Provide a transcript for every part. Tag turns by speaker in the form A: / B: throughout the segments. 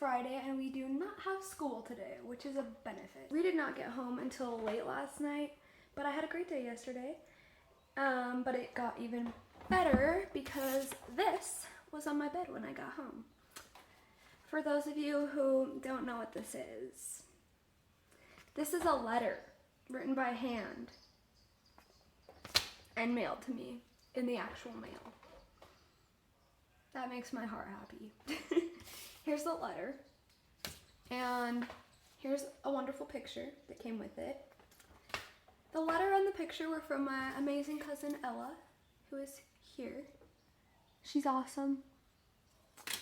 A: Friday and we do not have school today, which is a benefit. We did not get home until late last night, but I had a great day yesterday. But it got even better because this was on my bed when I got home. For those of you who don't know what this is a letter written by hand and mailed to me in the actual mail. That makes my heart happy. Here's the letter, and here's a wonderful picture that came with it. The letter and the picture were from my amazing cousin Ella, who is here. She's awesome.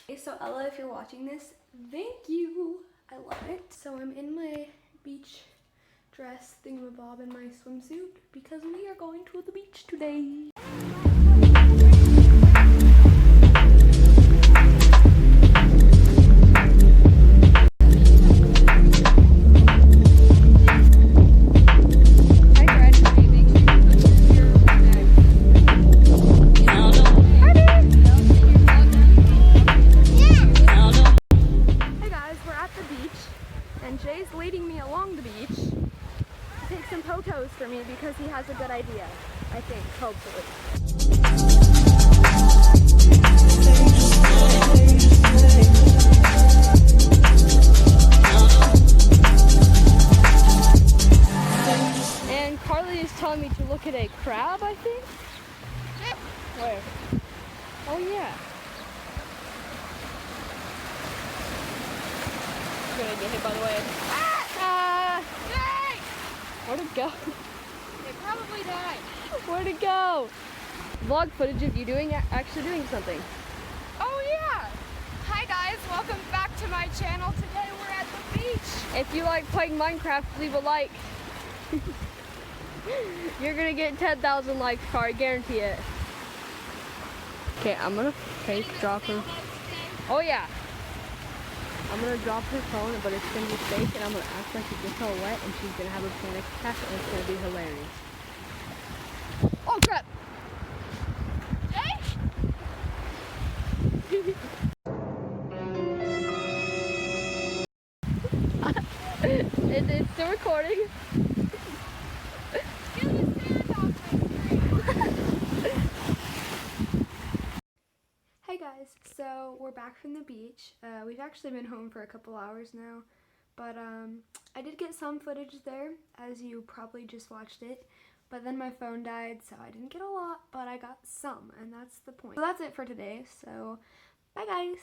A: Okay, so Ella, if you're watching this, thank you. I love it. So I'm in my beach dress thingamabob and my swimsuit because we are going to the beach today. Jay's leading me along the beach to take some photos for me because he has a good idea, I think, hopefully. And Carly is telling me to look at a crab, I think? Where? Oh yeah. Gonna get hit by the wave. Yay! Where'd it go? It probably died. Where'd it go? Vlog footage of you actually doing something.
B: Oh yeah! Hi guys, welcome back to my channel. Today we're at the beach.
A: If you like playing Minecraft, leave a like. You're gonna get 10,000 likes, Car, guarantee it. Okay, I'm gonna face drop her. Oh yeah. I'm gonna drop her phone, but it's gonna be fake, and I'm gonna act like it gets all wet, and she's gonna have a panic attack, and it's gonna be hilarious. Oh crap! It's still recording. Hey guys, so we're back from the beach. We've actually been home for a couple hours now, but I did get some footage there, as you probably just watched it, but then my phone died, so I didn't get a lot, but I got some, and that's the point. So that's it for today, so bye guys.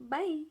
A: Bye.